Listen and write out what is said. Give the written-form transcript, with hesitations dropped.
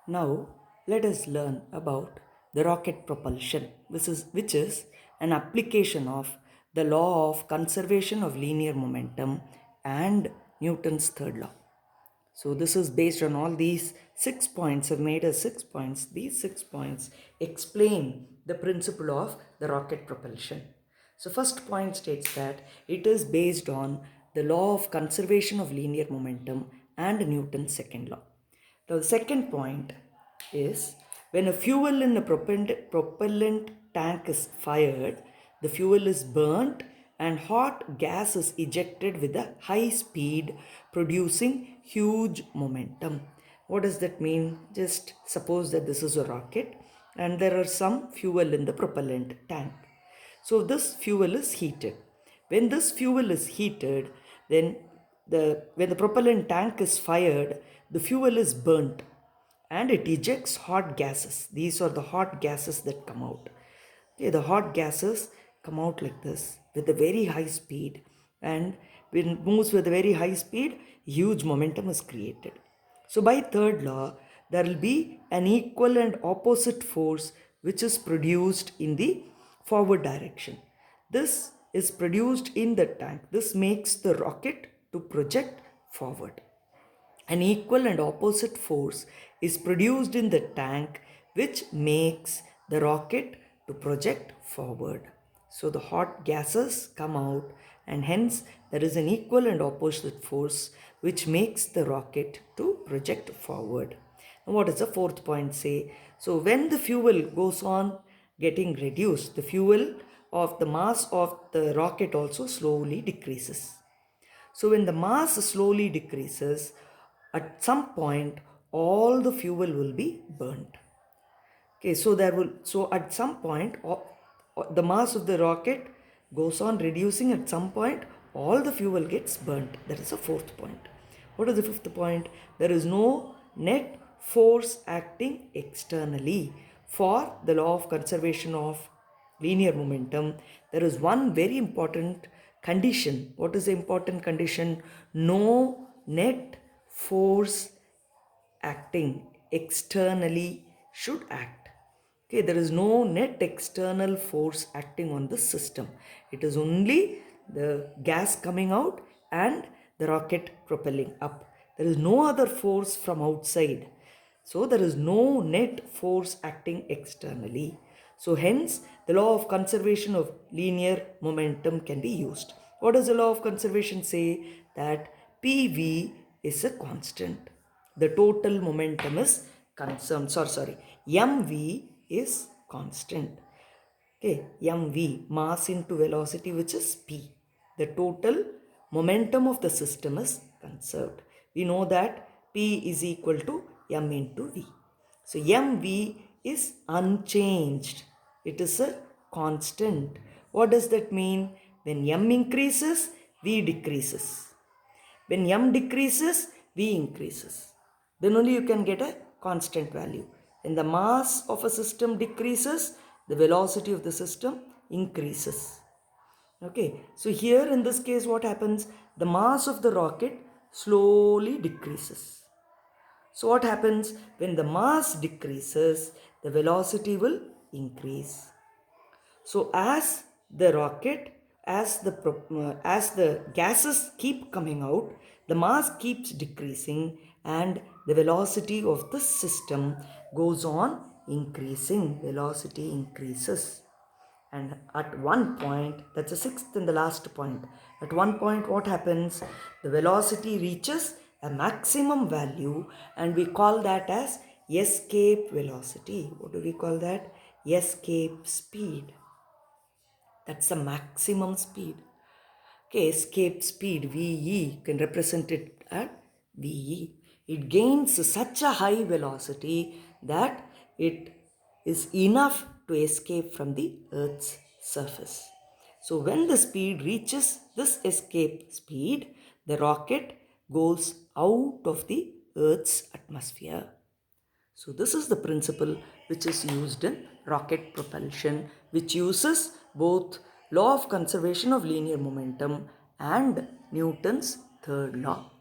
Now, let us learn about the rocket propulsion, which is an application of the law of conservation of linear momentum and Newton's third law. So, this is based on all these 6 points. I've made as 6 points. These 6 points explain the principle of the rocket propulsion. So, first point states that it is based on the law of conservation of linear momentum and Newton's second law. Now, the second point is when a fuel in a propellant tank is fired, the fuel is burnt and hot gas is ejected with a high speed, producing huge momentum. What does that mean? Just suppose that this is a rocket and there are some fuel in the propellant tank. So this fuel is heated. When this fuel is heated, then when the propellant tank is fired, the fuel is burnt and it ejects hot gases. These are the hot gases that come out. Okay, the hot gases come out like this with a very high speed, and when it moves with a very high speed, huge momentum is created. So by third law, there will be an equal and opposite force which is produced in the forward direction. This is produced in the tank. This makes the rocket to project forward. An equal and opposite force is produced in the tank which makes the rocket to project forward. So the hot gases come out and hence there is an equal and opposite force which makes the rocket to project forward. Now what does the fourth point say? So when the fuel goes on getting reduced, the fuel of the mass of the rocket also slowly decreases. So when the mass slowly decreases, at some point all the fuel will be burnt. Okay, so at some point the mass of the rocket goes on reducing. At some point all the fuel gets burnt. That is the fourth point. What is the fifth point? There is no net force acting externally. For the law of conservation of linear momentum, there is one very important condition. What is the important condition? No net force acting externally should act. Okay, there is no net external force acting on the system. It is only the gas coming out and the rocket propelling up. There is no other force from outside. So there is no net force acting externally. So hence the law of conservation of linear momentum can be used. What does the law of conservation say? That PV is a constant. The total momentum is concerned. Sorry. MV is constant. Okay, MV, mass into velocity, which is P. The total momentum of the system is conserved. We know that P is equal to M into V. So MV is unchanged. It is a constant. What does that mean? When M increases, V decreases. When M decreases, V increases. Then only you can get a constant value. When the mass of a system decreases, the velocity of the system increases. Okay, so here in this case what happens? The mass of the rocket slowly decreases. So what happens? When the mass decreases, the velocity will increase. So as the gases keep coming out, the mass keeps decreasing and the velocity of the system goes on increasing. Velocity increases. And at one point, that's the sixth and the last point. At one point, what happens? The velocity reaches a maximum value and we call that as escape velocity. What do we call that? Escape speed. That's the maximum speed. Okay, escape speed, VE, can represent it at VE. It gains such a high velocity that it is enough to escape from the Earth's surface. So when the speed reaches this escape speed, the rocket goes out of the Earth's atmosphere. So this is the principle which is used in rocket propulsion, which uses both law of conservation of linear momentum and Newton's third law.